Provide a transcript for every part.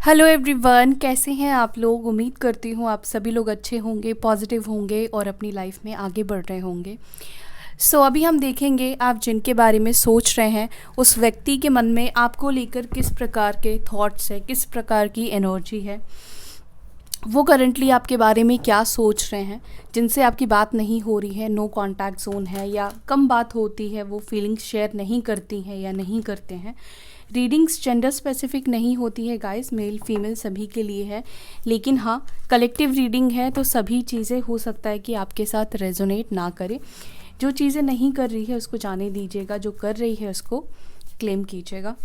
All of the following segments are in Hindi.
हेलो एवरीवन, कैसे हैं आप लोग। उम्मीद करती हूँ आप सभी लोग अच्छे होंगे, पॉजिटिव होंगे और अपनी लाइफ में आगे बढ़ रहे होंगे। अभी हम देखेंगे आप जिनके बारे में सोच रहे हैं उस व्यक्ति के मन में आपको लेकर किस प्रकार के थॉट्स है, किस प्रकार की एनर्जी है, वो करंटली आपके बारे में क्या सोच रहे हैं। जिनसे आपकी बात नहीं हो रही है, नो कांटेक्ट जोन है या कम बात होती है, वो फीलिंग्स शेयर नहीं करती हैं या नहीं करते हैं। रीडिंग्स जेंडर स्पेसिफिक नहीं होती है गाइस, मेल फीमेल सभी के लिए है। लेकिन हाँ, कलेक्टिव रीडिंग है तो सभी चीज़ें हो सकता है कि आपके साथ रेजोनेट ना करे। जो चीज़ें नहीं कर रही है उसको जाने दीजिएगा, जो कर रही है उसको क्लेम कीजिएगा।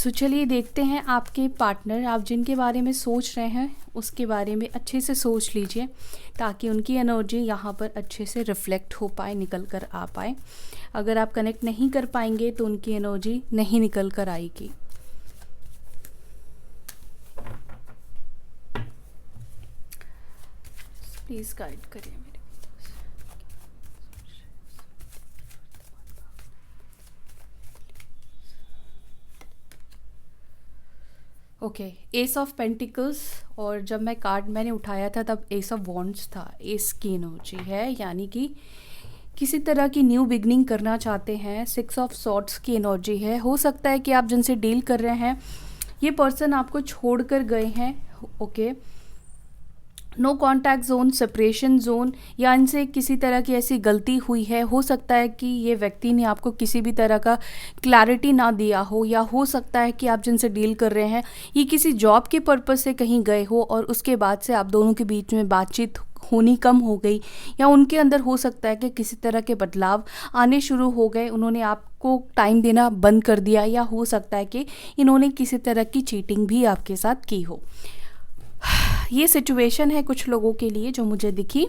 चलिए देखते हैं आपके पार्टनर, आप जिनके बारे में सोच रहे हैं उसके बारे में अच्छे से सोच लीजिए ताकि उनकी एनर्जी यहाँ पर अच्छे से रिफ्लेक्ट हो पाए, निकल कर आ पाए। अगर आप कनेक्ट नहीं कर पाएंगे तो उनकी एनर्जी नहीं निकल कर आएगी। प्लीज़ गाइड करिए मेरे। Okay, S of pentacles. और जब मैं कार्ड मैंने उठाया था तब एस ऑफ वॉन्ड्स था। एस की एनर्जी है, यानी कि किसी तरह की न्यू बिगनिंग करना चाहते हैं। सिक्स ऑफ सॉर्ड्स की एनर्जी है। हो सकता है कि आप जिनसे डील कर रहे हैं ये पर्सन आपको छोड़ कर गए हैं। Okay, no contact zone, separation zone, या इनसे किसी तरह की ऐसी गलती हुई है। हो सकता है कि ये व्यक्ति ने आपको किसी भी तरह का क्लैरिटी ना दिया हो, या हो सकता है कि आप जिनसे डील कर रहे हैं ये किसी जॉब के पर्पस से कहीं गए हो और उसके बाद से आप दोनों के बीच में बातचीत होनी कम हो गई, या उनके अंदर हो सकता है कि किसी तरह के बदलाव आने शुरू हो गए, उन्होंने आपको टाइम देना बंद कर दिया, या हो सकता है कि इन्होंने किसी तरह की चीटिंग भी आपके साथ की हो। ये सिचुएशन है कुछ लोगों के लिए जो मुझे दिखी।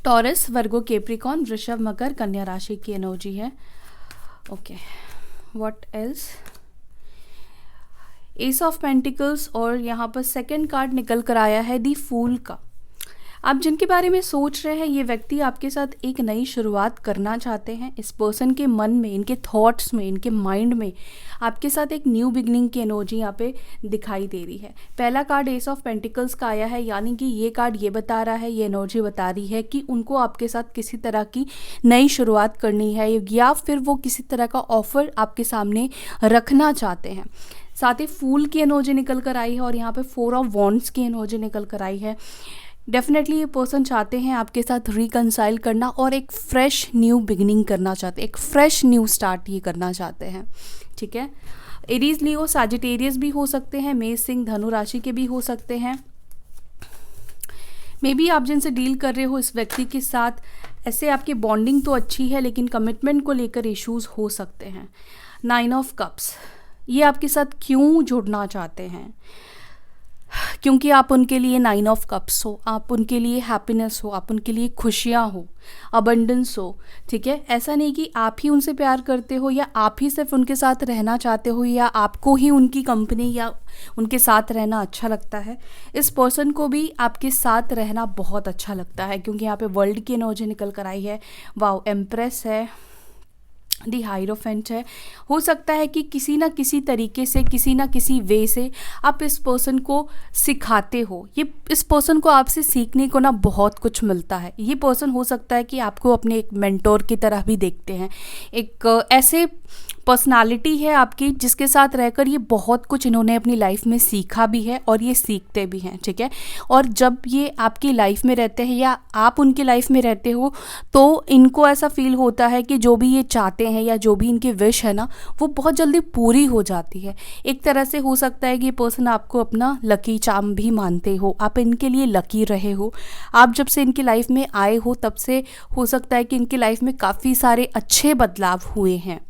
टॉरस, वर्गो, कैप्रिकॉर्न, वृषभ, मकर, कन्या राशि की एनर्जी है। Okay, what else. S of pentacles और यहाँ पर सेकंड कार्ड निकल कर आया है दी फूल का। आप जिनके बारे में सोच रहे हैं ये व्यक्ति आपके साथ एक नई शुरुआत करना चाहते हैं। इस पर्सन के मन में, इनके थॉट्स में, इनके माइंड में आपके साथ एक न्यू बिगनिंग की एनर्जी यहाँ पे दिखाई दे रही है। पहला कार्ड एस ऑफ पेंटिकल्स का आया है, यानी कि ये कार्ड ये बता रहा है, ये एनर्जी बता रही है कि उनको आपके साथ किसी तरह की नई शुरुआत करनी है, या फिर वो किसी तरह का ऑफर आपके सामने रखना चाहते हैं। साथ ही फूल की एनर्जी निकल कर आई है और यहाँ पे फोर ऑफ वॉन्ड्स की एनर्जी निकल कर आई है। डेफिनेटली ये पर्सन चाहते हैं आपके साथ रिकंसाइल करना और एक फ्रेश न्यू बिगिनिंग करना चाहते हैं, एक फ्रेश न्यू स्टार्ट ये करना चाहते हैं। ठीक है, एरीज, लियो, सैजिटेरियस भी हो सकते हैं, मेष, सिंह, धनु राशि के भी हो सकते हैं। मे बी आप जिनसे डील कर रहे हो इस व्यक्ति के साथ ऐसे आपकी बॉन्डिंग तो अच्छी है लेकिन कमिटमेंट को लेकर इश्यूज हो सकते हैं। नाइन ऑफ कप्स, ये आपके साथ क्यों जुड़ना चाहते हैं? क्योंकि आप उनके लिए नाइन ऑफ कप्स हो, आप उनके लिए हैप्पीनेस हो, आप उनके लिए खुशियाँ हो, अबंडेंस हो। ठीक है, ऐसा नहीं कि आप ही उनसे प्यार करते हो या आप ही सिर्फ उनके साथ रहना चाहते हो या आपको ही उनकी कंपनी या उनके साथ रहना अच्छा लगता है। इस पर्सन को भी आपके साथ रहना बहुत अच्छा लगता है क्योंकि यहाँ पे वर्ल्ड की एनर्जी निकल कर आई है। वाओ, एम्प्रेस है, दी हाइरोफेंट है। हो सकता है कि किसी ना किसी तरीके से, किसी ना किसी वे से आप इस पर्सन को सिखाते हो। ये इस पर्सन को आपसे सीखने को ना बहुत कुछ मिलता है। ये पर्सन हो सकता है कि आपको अपने एक मेंटोर की तरह भी देखते हैं। एक ऐसे पर्सनालिटी है आपकी जिसके साथ रहकर ये बहुत कुछ इन्होंने अपनी लाइफ में सीखा भी है और ये सीखते भी हैं। ठीक है, और जब ये आपकी लाइफ में रहते हैं या आप उनकी लाइफ में रहते हो तो इनको ऐसा फील होता है कि जो भी ये चाहते हैं या जो भी इनकी विश है ना वो बहुत जल्दी पूरी हो जाती है। एक तरह से हो सकता है कि ये पर्सन आपको अपना लकी चार्म भी मानते हो, आप इनके लिए लकी रहे हो। आप जब से इनकी लाइफ में आए हो तब से हो सकता है कि इनकी लाइफ में काफ़ी सारे अच्छे बदलाव हुए हैं।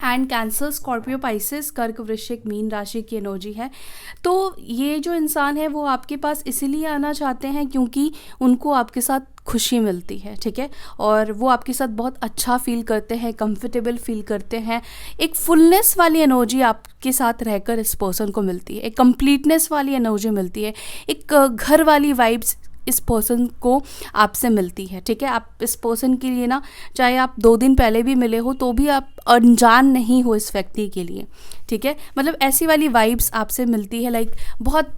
एंड कैंसर, स्कॉर्पियो, पाइसेस, कर्क, वृश्चिक, मीन राशि की एनर्जी है। तो ये जो इंसान है वो आपके पास इसीलिए आना चाहते हैं क्योंकि उनको आपके साथ खुशी मिलती है। ठीक है, और वो आपके साथ बहुत अच्छा फील करते हैं, कंफर्टेबल फील करते हैं। एक फुलनेस वाली एनर्जी आपके साथ रहकर इस पर्सन को मिलती है, एक कंप्लीटनेस वाली एनर्जी मिलती है, एक घर वाली वाइब्स इस पर्सन को आपसे मिलती है। ठीक है, आप इस पर्सन के लिए ना, चाहे आप 2 दिन पहले भी मिले हो तो भी आप अनजान नहीं हो इस व्यक्ति के लिए। ठीक है, मतलब ऐसी वाली वाइब्स आपसे मिलती है, लाइक बहुत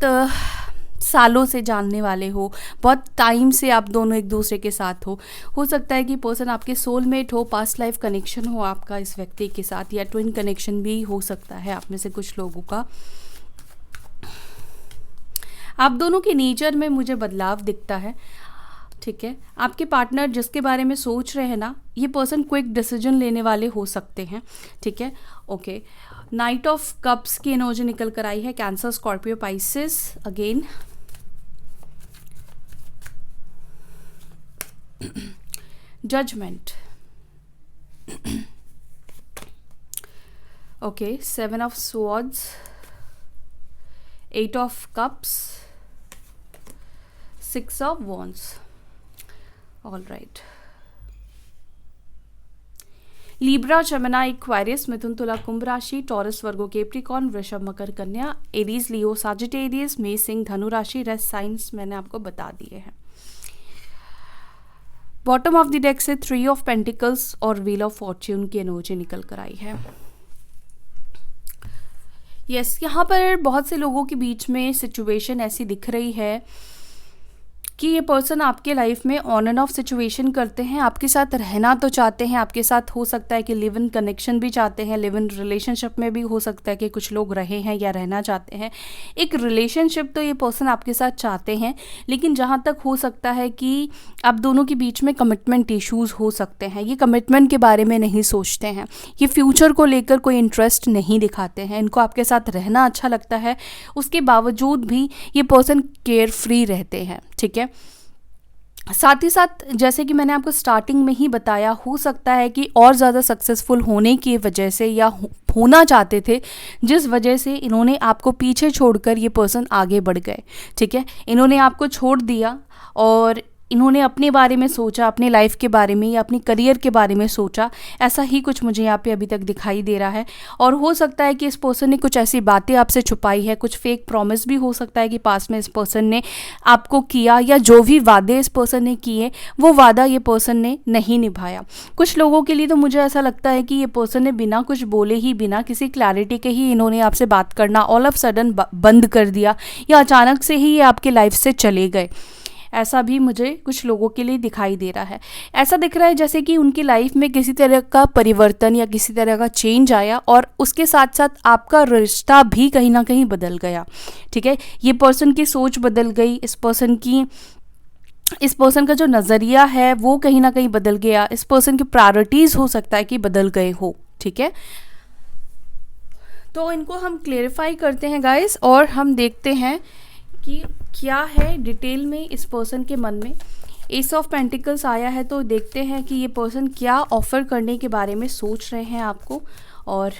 सालों से जानने वाले हो, बहुत टाइम से आप दोनों एक दूसरे के साथ हो सकता है कि पर्सन आपके सोलमेट हो, पास्ट लाइफ कनेक्शन हो आपका इस व्यक्ति के साथ, या ट्विन कनेक्शन भी हो सकता है आप में से कुछ लोगों का। आप दोनों के नेचर में मुझे बदलाव दिखता है, ठीक है। आपके पार्टनर जिसके बारे में सोच रहे हैं ना, ये पर्सन क्विक डिसीजन लेने वाले हो सकते हैं, ठीक है। ओके, नाइट ऑफ कप्स की एनर्जी निकल कर आई है, cancer, Scorpio, Pisces. Again judgement, okay, 7 of swords, 8 of cups, 6 of wands. All right, Libra, Gemini, Aquarius, Mithun, Tula, Kumbh राशि, टॉरस, वर्गो, कैप्रिकॉर्न, वृषभ, मकर, कन्या, एरीज, लियो, साजिटेरियस, मेष, सिंह, धनु राशि। रेस्ट साइंस मैंने आपको बता दिए हैं। बॉटम ऑफ द डेक से 3 ऑफ पेंटिकल्स और व्हील ऑफ फॉर्च्यून की एनर्जी निकल कर आई है। यस, यहाँ पर बहुत से लोगों के बीच में सिचुएशन ऐसी दिख रही है कि ये पर्सन आपके लाइफ में ऑन एंड ऑफ सिचुएशन करते हैं, आपके साथ रहना तो चाहते हैं, आपके साथ हो सकता है कि लिव इन कनेक्शन भी चाहते हैं, लिव इन रिलेशनशिप में भी हो सकता है कि कुछ लोग रहे हैं या रहना चाहते हैं। एक रिलेशनशिप तो ये पर्सन आपके साथ चाहते हैं, लेकिन जहाँ तक हो सकता है कि आप दोनों के बीच में कमिटमेंट इश्यूज़ हो सकते हैं। ये कमिटमेंट के बारे में नहीं सोचते हैं, ये फ्यूचर को लेकर कोई इंटरेस्ट नहीं दिखाते हैं, इनको आपके साथ रहना अच्छा लगता है, उसके बावजूद भी ये पर्सन केयर फ्री रहते हैं, ठीक है। साथ ही साथ जैसे कि मैंने आपको स्टार्टिंग में ही बताया, हो सकता है कि और ज़्यादा सक्सेसफुल होने की वजह से या होना चाहते थे, जिस वजह से इन्होंने आपको पीछे छोड़कर ये पर्सन आगे बढ़ गए, ठीक है। इन्होंने आपको छोड़ दिया और इन्होंने अपने बारे में सोचा, अपने लाइफ के बारे में या अपनी करियर के बारे में सोचा, ऐसा ही कुछ मुझे यहाँ पे अभी तक दिखाई दे रहा है। और हो सकता है कि इस पर्सन ने कुछ ऐसी बातें आपसे छुपाई है, कुछ फेक प्रॉमिस भी हो सकता है कि पास में इस पर्सन ने आपको किया, या जो भी वादे इस पर्सन ने किए वो वादा ये पर्सन ने नहीं निभाया। कुछ लोगों के लिए तो मुझे ऐसा लगता है कि ये पर्सन ने बिना कुछ बोले ही, बिना किसी क्लैरिटी के ही इन्होंने आपसे बात करना ऑल ऑफ सडन बंद कर दिया, या अचानक से ही ये आपके लाइफ से चले गए। ऐसा भी मुझे कुछ लोगों के लिए दिखाई दे रहा है। ऐसा दिख रहा है जैसे कि उनकी लाइफ में किसी तरह का परिवर्तन या किसी तरह का चेंज आया, और उसके साथ साथ आपका रिश्ता भी कहीं ना कहीं बदल गया, ठीक है। ये पर्सन की सोच बदल गई, इस पर्सन का जो नज़रिया है वो कहीं ना कहीं बदल गया, इस पर्सन की प्रायोरिटीज़ हो सकता है कि बदल गए हो, ठीक है। तो इनको हम क्लेरिफाई करते हैं गाइस, और हम देखते हैं कि क्या है डिटेल में इस पर्सन के मन में। एस ऑफ पेंटिकल्स आया है, तो देखते हैं कि ये पर्सन क्या ऑफ़र करने के बारे में सोच रहे हैं आपको, और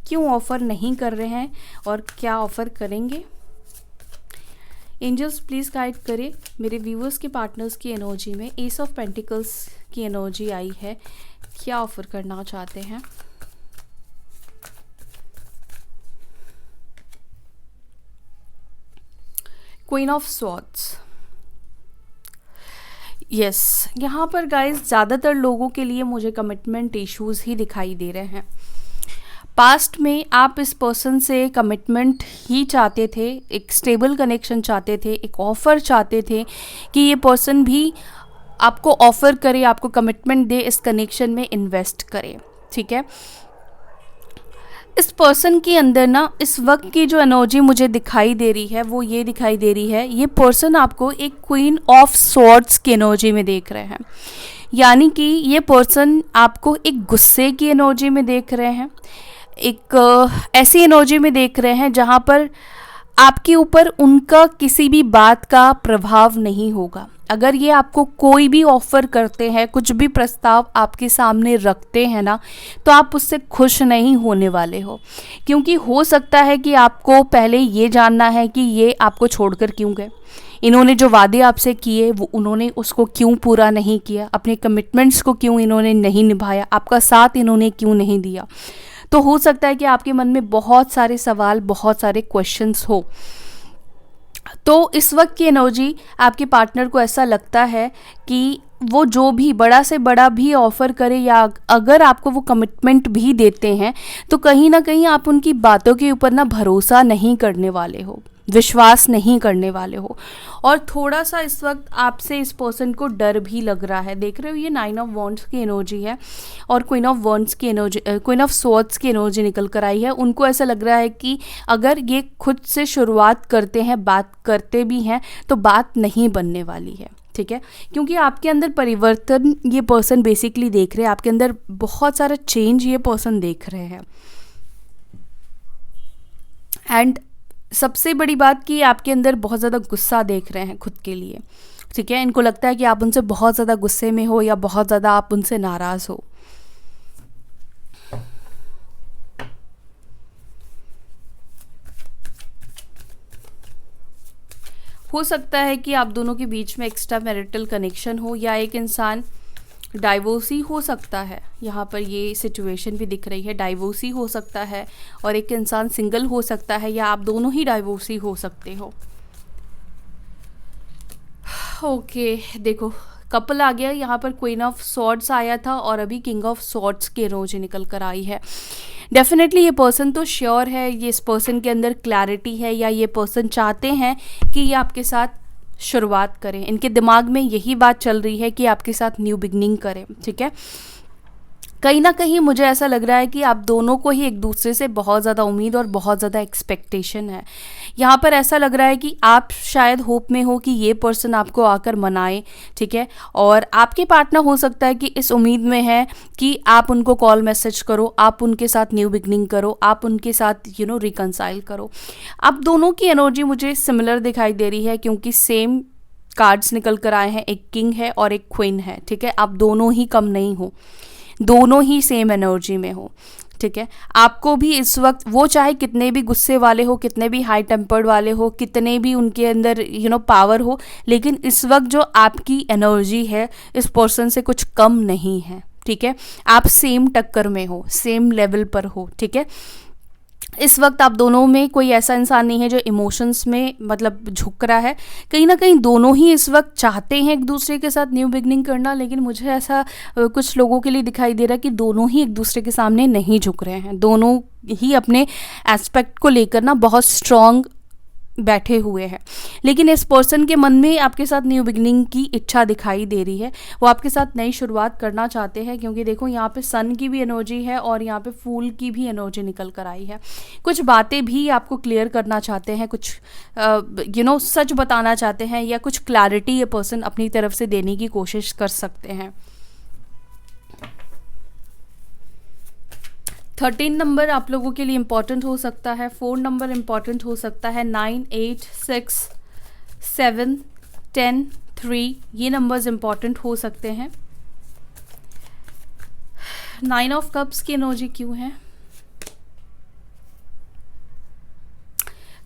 क्यों ऑफ़र नहीं कर रहे हैं, और क्या ऑफ़र करेंगे। एंजल्स प्लीज़ गाइड करें मेरे व्यूअर्स के पार्टनर्स की एनर्जी में। एस ऑफ पेंटिकल्स की एनर्जी आई है, क्या ऑफ़र करना चाहते हैं। क्वीन ऑफ स्वॉर्ड्स, यस, यहाँ पर गाइस ज़्यादातर लोगों के लिए मुझे कमिटमेंट इश्यूज़ ही दिखाई दे रहे हैं। पास्ट में आप इस पर्सन से कमिटमेंट ही चाहते थे, एक स्टेबल कनेक्शन चाहते थे, एक ऑफ़र चाहते थे कि ये पर्सन भी आपको ऑफ़र करे, आपको कमिटमेंट दे, इस कनेक्शन में इन्वेस्ट करे, ठीक है। इस पर्सन के अंदर ना इस वक्त की जो एनर्जी मुझे दिखाई दे रही है वो ये दिखाई दे रही है, ये पर्सन आपको एक क्वीन ऑफ स्वॉर्ड्स की एनर्जी में देख रहे हैं, यानी कि ये पर्सन आपको एक गुस्से की एनर्जी में देख रहे हैं, एक ऐसी एनर्जी में देख रहे हैं जहाँ पर आपके ऊपर उनका किसी भी बात का प्रभाव नहीं होगा। अगर ये आपको कोई भी ऑफ़र करते हैं, कुछ भी प्रस्ताव आपके सामने रखते हैं ना, तो आप उससे खुश नहीं होने वाले हो, क्योंकि हो सकता है कि आपको पहले ये जानना है कि ये आपको छोड़कर क्यों गए, इन्होंने जो वादे आपसे किए वो उन्होंने उसको क्यों पूरा नहीं किया, अपने कमिटमेंट्स को क्यों इन्होंने नहीं निभाया, आपका साथ इन्होंने क्यों नहीं दिया। तो हो सकता है कि आपके मन में बहुत सारे सवाल, बहुत सारे क्वेश्चंस हो। तो इस वक्त की एनर्जी आपके पार्टनर को ऐसा लगता है कि वो जो भी बड़ा से बड़ा भी ऑफ़र करे या अगर आपको वो कमिटमेंट भी देते हैं तो कहीं ना कहीं आप उनकी बातों के ऊपर ना भरोसा नहीं करने वाले हो, विश्वास नहीं करने वाले हो। और थोड़ा सा इस वक्त आपसे इस पर्सन को डर भी लग रहा है। देख रहे हो, ये 9 ऑफ वॉन्ड्स की एनर्जी है और क्वीन ऑफ वॉन्ड्स की एनर्जी, क्वीन ऑफ स्वॉर्ड्स की एनर्जी निकल कर आई है। उनको ऐसा लग रहा है कि अगर ये खुद से शुरुआत करते हैं, बात करते भी हैं, तो बात नहीं बनने वाली है, ठीक है। क्योंकि आपके अंदर परिवर्तन ये पर्सन बेसिकली देख रहे हैं, आपके अंदर बहुत सारा चेंज ये पर्सन देख रहे हैं। एंड सबसे बड़ी बात कि आपके अंदर बहुत ज़्यादा गुस्सा देख रहे हैं खुद के लिए, ठीक है। इनको लगता है कि आप उनसे बहुत ज़्यादा गुस्से में हो या बहुत ज़्यादा आप उनसे नाराज़ हो सकता है कि आप दोनों के बीच में एक्स्ट्रा मैरिटल कनेक्शन हो या एक इंसान डाइवोर्सी हो सकता है। यहाँ पर ये सिचुएशन भी दिख रही है, डाइवोर्सी हो सकता है और एक इंसान सिंगल हो सकता है या आप दोनों ही डाइवोर्सी हो सकते हो। ओके, देखो कपल आ गया यहाँ पर, क्वीन ऑफ स्वॉर्ड्स आया था और अभी किंग ऑफ स्वॉर्ड्स की एनर्जी निकल कर आई है। डेफिनेटली ये पर्सन तो श्योर है, ये इस पर्सन के अंदर क्लैरिटी है या ये पर्सन चाहते हैं कि ये आपके साथ शुरुआत करें। इनके दिमाग में यही बात चल रही है कि आपके साथ न्यू बिगनिंग करें, ठीक है। कहीं ना कहीं मुझे ऐसा लग रहा है कि आप दोनों को ही एक दूसरे से बहुत ज़्यादा उम्मीद और बहुत ज़्यादा एक्सपेक्टेशन है। यहाँ पर ऐसा लग रहा है कि आप शायद होप में हो कि ये पर्सन आपको आकर मनाए, ठीक है। और आपके पार्टनर हो सकता है कि इस उम्मीद में है कि आप उनको कॉल मैसेज करो, आप उनके साथ न्यू बिगनिंग करो, आप उनके साथ रिकंसाइल करो। आप दोनों की एनर्जी मुझे सिमिलर दिखाई दे रही है क्योंकि सेम कार्ड्स निकल कर आए हैं, एक किंग है और एक क्वीन है, ठीक है। आप दोनों ही कम नहीं हो, दोनों ही सेम एनर्जी में हो, ठीक है। आपको भी इस वक्त वो चाहे कितने भी गुस्से वाले हो, कितने भी हाई टेम्पर्ड वाले हो, कितने भी उनके अंदर पावर हो, लेकिन इस वक्त जो आपकी एनर्जी है इस पर्सन से कुछ कम नहीं है, ठीक है। आप सेम टक्कर में हो, सेम लेवल पर हो, ठीक है। इस वक्त आप दोनों में कोई ऐसा इंसान नहीं है जो इमोशंस में झुक रहा है। कहीं ना कहीं दोनों ही इस वक्त चाहते हैं एक दूसरे के साथ न्यू बिगनिंग करना, लेकिन मुझे ऐसा कुछ लोगों के लिए दिखाई दे रहा है कि दोनों ही एक दूसरे के सामने नहीं झुक रहे हैं। दोनों ही अपने एस्पेक्ट को लेकर ना बहुत स्ट्रॉन्ग बैठे हुए हैं, लेकिन इस पर्सन के मन में आपके साथ न्यू बिगनिंग की इच्छा दिखाई दे रही है। वो आपके साथ नई शुरुआत करना चाहते हैं क्योंकि देखो यहाँ पे सन की भी एनर्जी है और यहाँ पे फूल की भी एनर्जी निकल कर आई है। कुछ बातें भी आपको क्लियर करना चाहते हैं, कुछ सच बताना चाहते हैं या कुछ क्लैरिटी ये पर्सन अपनी तरफ से देने की कोशिश कर सकते हैं। 13 नंबर आप लोगों के लिए इम्पॉर्टेंट हो सकता है, 4 नंबर इम्पॉर्टेंट हो सकता है, 9, 8, 6, 7, 10, 3 ये नंबर्स इम्पॉर्टेंट हो सकते हैं। 9 ऑफ कप्स की एनर्जी क्यों है?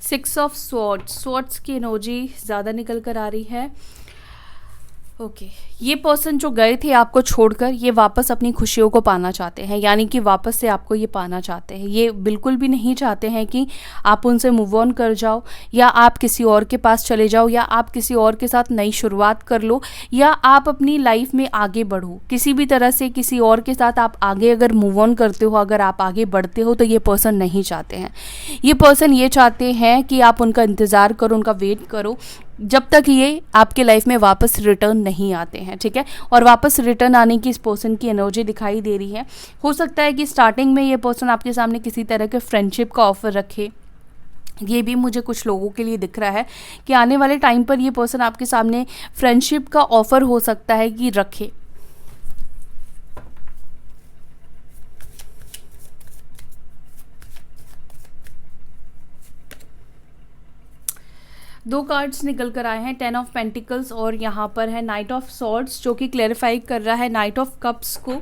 6 ऑफ स्वॉर्ड्स की एनर्जी ज़्यादा निकल कर आ रही है। ओके, ये पर्सन जो गए थे आपको छोड़कर, ये वापस अपनी खुशियों को पाना चाहते हैं, यानी कि वापस से आपको ये पाना चाहते हैं। ये बिल्कुल भी नहीं चाहते हैं कि आप उनसे मूव ऑन कर जाओ या आप किसी और के पास चले जाओ या आप किसी और के साथ नई शुरुआत कर लो या आप अपनी लाइफ में आगे बढ़ो। किसी भी तरह से किसी और के साथ आप आगे अगर मूव ऑन करते हो, अगर आप आगे बढ़ते हो, तो ये पर्सन नहीं चाहते हैं। ये पर्सन ये चाहते हैं कि आप उनका इंतज़ार करो, उनका वेट करो जब तक ये आपके लाइफ में वापस रिटर्न नहीं आते हैं, ठीक है। और वापस रिटर्न आने की इस पर्सन की एनर्जी दिखाई दे रही है। हो सकता है कि स्टार्टिंग में ये पर्सन आपके सामने किसी तरह के फ्रेंडशिप का ऑफर रखे। ये भी मुझे कुछ लोगों के लिए दिख रहा है कि आने वाले टाइम पर ये पर्सन आपके सामने फ्रेंडशिप का ऑफर हो सकता है कि रखे। दो कार्ड्स निकल कर आए हैं, 10 ऑफ पेंटिकल्स और यहाँ पर है नाइट ऑफ सॉर्ड्स, जो कि क्लैरिफाई कर रहा है नाइट ऑफ कप्स को।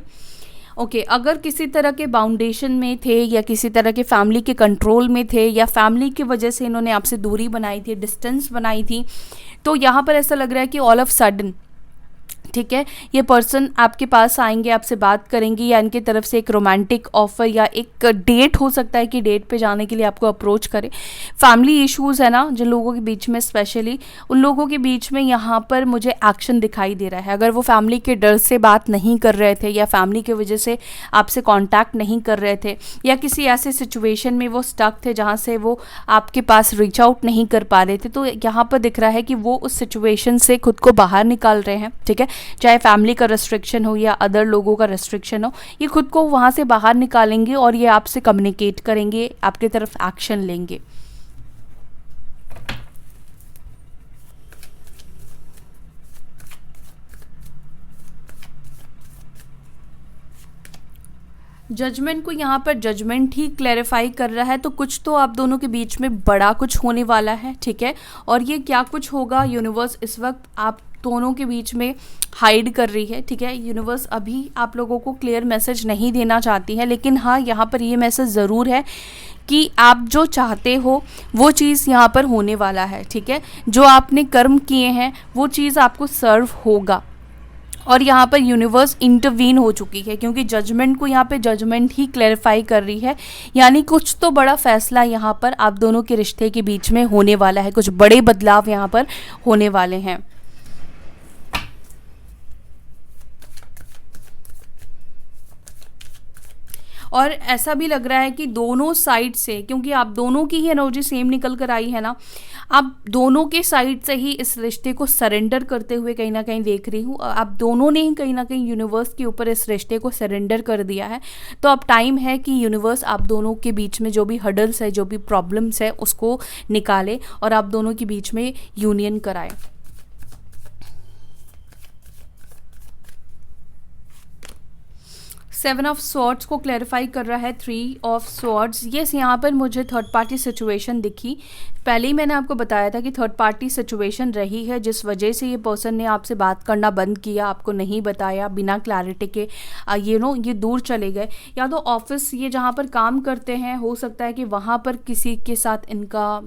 ओके, अगर किसी तरह के बाउंडेशन में थे या किसी तरह के फैमिली के कंट्रोल में थे या फैमिली की वजह से इन्होंने आपसे दूरी बनाई थी, डिस्टेंस बनाई थी, तो यहाँ पर ऐसा लग रहा है कि ऑल ऑफ सडन ठीक है। ये पर्सन आपके पास आएंगे, आपसे बात करेंगे, या इनकी तरफ से एक रोमांटिक ऑफर या एक डेट हो सकता है कि डेट पे जाने के लिए आपको अप्रोच करे। फैमिली इश्यूज़ है ना जिन लोगों के बीच में, स्पेशली उन लोगों के बीच में यहाँ पर मुझे एक्शन दिखाई दे रहा है। अगर वो फैमिली के डर से बात नहीं कर रहे थे या फैमिली की वजह से आपसे कॉन्टैक्ट नहीं कर रहे थे, या किसी ऐसे सिचुएशन में वो स्टक थे जहाँ से वो आपके पास रीच आउट नहीं कर पा रहे थे, तो यहाँ पर दिख रहा है कि वो उस सिचुएशन से खुद को बाहर निकाल रहे हैं। ठीक है, चाहे फैमिली का रेस्ट्रिक्शन हो या अदर लोगों का रेस्ट्रिक्शन हो, ये खुद को वहाँ से बाहर निकालेंगे और ये आपसे कम्युनिकेट करेंगे, आपकी तरफ एक्शन लेंगे। जजमेंट को यहाँ पर जजमेंट ही क्लैरिफाई कर रहा है, तो कुछ तो आप दोनों के बीच में बड़ा कुछ होने वाला है। ठीक है, और ये क्या कुछ होगा, यूनिवर्स इस वक्त आप दोनों के बीच में हाइड कर रही है। ठीक है, यूनिवर्स अभी आप लोगों को क्लियर मैसेज नहीं देना चाहती है, लेकिन हाँ यहाँ पर ये मैसेज ज़रूर है कि आप जो चाहते हो वो चीज़ यहाँ पर होने वाला है। ठीक है, जो आपने कर्म किए हैं वो चीज़ आपको सर्व होगा, और यहाँ पर यूनिवर्स इंटरवीन हो चुकी है, क्योंकि जजमेंट को यहाँ पे जजमेंट ही क्लैरिफाई कर रही है। यानी कुछ तो बड़ा फैसला यहाँ पर आप दोनों के रिश्ते के बीच में होने वाला है, कुछ बड़े बदलाव यहाँ पर होने वाले हैं। और ऐसा भी लग रहा है कि दोनों साइड से, क्योंकि आप दोनों की ही एनर्जी सेम निकल कर आई है ना, आप दोनों के साइड से ही इस रिश्ते को सरेंडर करते हुए कहीं ना कहीं देख रही हूँ। आप दोनों ने ही कहीं ना कहीं यूनिवर्स के ऊपर इस रिश्ते को सरेंडर कर दिया है। तो अब टाइम है कि यूनिवर्स आप दोनों के बीच में जो भी हर्डल्स है, जो भी प्रॉब्लम्स है, उसको निकाले और आप दोनों के बीच में यूनियन कराए। सेवन ऑफ स्वॉर्ड्स को क्लैरिफाई कर रहा है थ्री ऑफ स्वॉर्ड्स। यस, यहाँ पर मुझे थर्ड पार्टी सिचुएशन दिखी। पहले ही मैंने आपको बताया था कि थर्ड पार्टी सिचुएशन रही है, जिस वजह से ये पर्सन ने आपसे बात करना बंद किया, आपको नहीं बताया, बिना क्लैरिटी के ये दूर चले गए। या तो ऑफिस, ये जहाँ पर काम करते हैं, हो सकता है कि वहाँ पर किसी के साथ इनका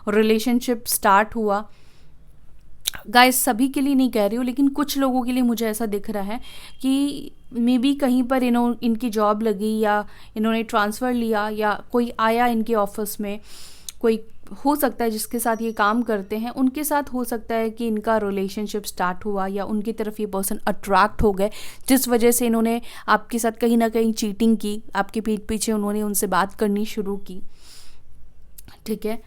रिलेशनशिप स्टार्ट हुआ। गाइस, सभी के लिए नहीं कह रही हूँ, लेकिन कुछ लोगों के लिए मुझे ऐसा दिख रहा है कि मे बी कहीं पर इनकी जॉब लगी, या इन्होंने ट्रांसफ़र लिया, या कोई आया इनके ऑफिस में, कोई हो सकता है जिसके साथ ये काम करते हैं, उनके साथ हो सकता है कि इनका रिलेशनशिप स्टार्ट हुआ, या उनकी तरफ ये पर्सन अट्रैक्ट हो गए, जिस वजह से इन्होंने आपके साथ कहीं ना कहीं चीटिंग की, आपके पीठ पीछे उन्होंने उनसे बात करनी शुरू की। ठीक है,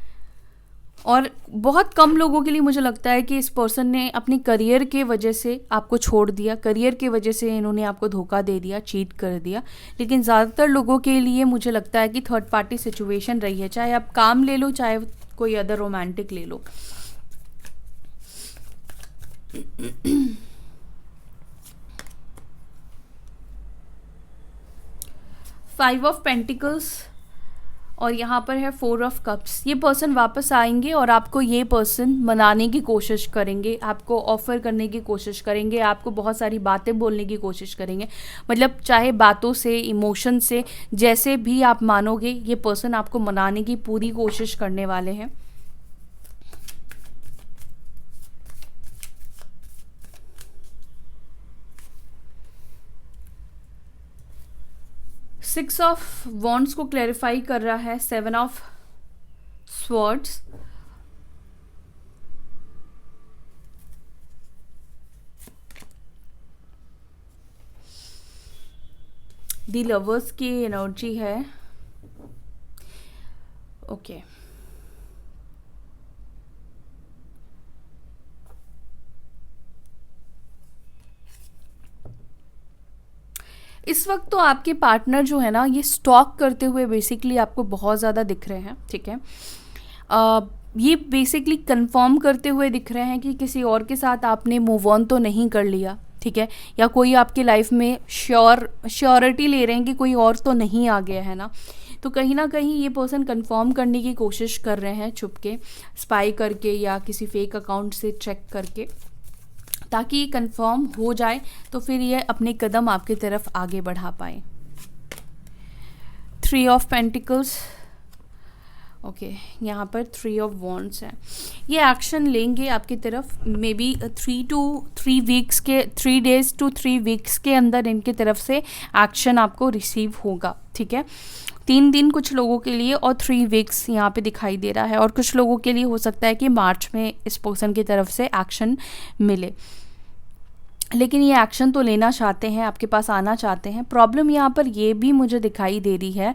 और बहुत कम लोगों के लिए मुझे लगता है कि इस पर्सन ने अपने करियर के वजह से आपको छोड़ दिया, करियर के वजह से इन्होंने आपको धोखा दे दिया, चीट कर दिया। लेकिन ज़्यादातर लोगों के लिए मुझे लगता है कि थर्ड पार्टी सिचुएशन रही है, चाहे आप काम ले लो, चाहे कोई अदर रोमांटिक ले लो। फाइव ऑफ पेंटिकल्स और यहाँ पर है फोर ऑफ कप्स। ये पर्सन वापस आएंगे और आपको ये पर्सन मनाने की कोशिश करेंगे, आपको ऑफ़र करने की कोशिश करेंगे, आपको बहुत सारी बातें बोलने की कोशिश करेंगे। मतलब चाहे बातों से, इमोशन से, जैसे भी आप मानोगे, ये पर्सन आपको मनाने की पूरी कोशिश करने वाले हैं। सिक्स ऑफ वॉन्ड्स को क्लैरिफाई कर रहा है seven of swords. The lovers की एनर्जी है। ओके, इस वक्त तो आपके पार्टनर जो है ना, ये स्टॉक करते हुए बेसिकली आपको बहुत ज़्यादा दिख रहे हैं। ठीक है, ये बेसिकली कंफर्म करते हुए दिख रहे हैं कि किसी और के साथ आपने मूव ऑन तो नहीं कर लिया। ठीक है, या कोई आपकी लाइफ में श्योरिटी ले रहे हैं कि कोई और तो नहीं आ गया है ना। तो कहीं ना कहीं ये पर्सन कंफर्म करने की कोशिश कर रहे हैं, छुप के, स्पाई करके या किसी फेक अकाउंट से चेक करके, ताकि ये कंफर्म हो जाए तो फिर ये अपने कदम आपकी तरफ आगे बढ़ा पाए। थ्री ऑफ पेंटिकल्स ओके यहाँ पर 3 ऑफ वॉन्ड्स है। ये एक्शन लेंगे आपकी तरफ, may be 3 days to 3 weeks के अंदर इनकी तरफ से एक्शन आपको रिसीव होगा, ठीक है। 3 दिन कुछ लोगों के लिए और 3 weeks यहाँ पे दिखाई दे रहा है, और कुछ लोगों के लिए हो सकता है कि मार्च में इस पर्सन की तरफ से एक्शन मिले, लेकिन ये एक्शन तो लेना चाहते हैं, आपके पास आना चाहते हैं। प्रॉब्लम यहाँ पर ये भी मुझे दिखाई दे रही है,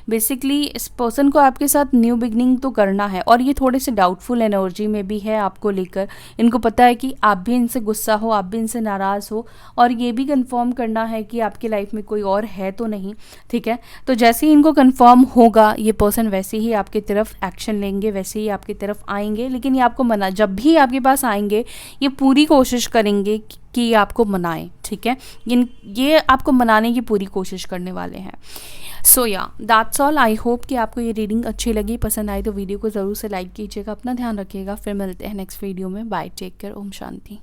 बेसिकली इस पर्सन को आपके साथ न्यू बिगनिंग तो करना है, और ये थोड़े से डाउटफुल एनर्जी में भी है आपको लेकर। इनको पता है कि आप भी इनसे गुस्सा हो, आप भी इनसे नाराज़ हो, और ये भी कंफर्म करना है कि आपकी लाइफ में कोई और है तो नहीं, ठीक है। तो जैसे ही इनको कंफर्म होगा ये पर्सन, वैसे ही आपकी तरफ एक्शन लेंगे, वैसे ही आपकी तरफ आएंगे। लेकिन ये आपको जब भी आपके पास आएंगे ये पूरी कोशिश करेंगे कि आपको मनाएं, ठीक है। ये आपको मनाने की पूरी कोशिश करने वाले हैं। सो या दैट्स ऑल। आई होप कि आपको ये रीडिंग अच्छी लगी, पसंद आई तो वीडियो को ज़रूर से लाइक कीजिएगा। अपना ध्यान रखिएगा, फिर मिलते हैं नेक्स्ट वीडियो में। Bye, take care, Om Shanti.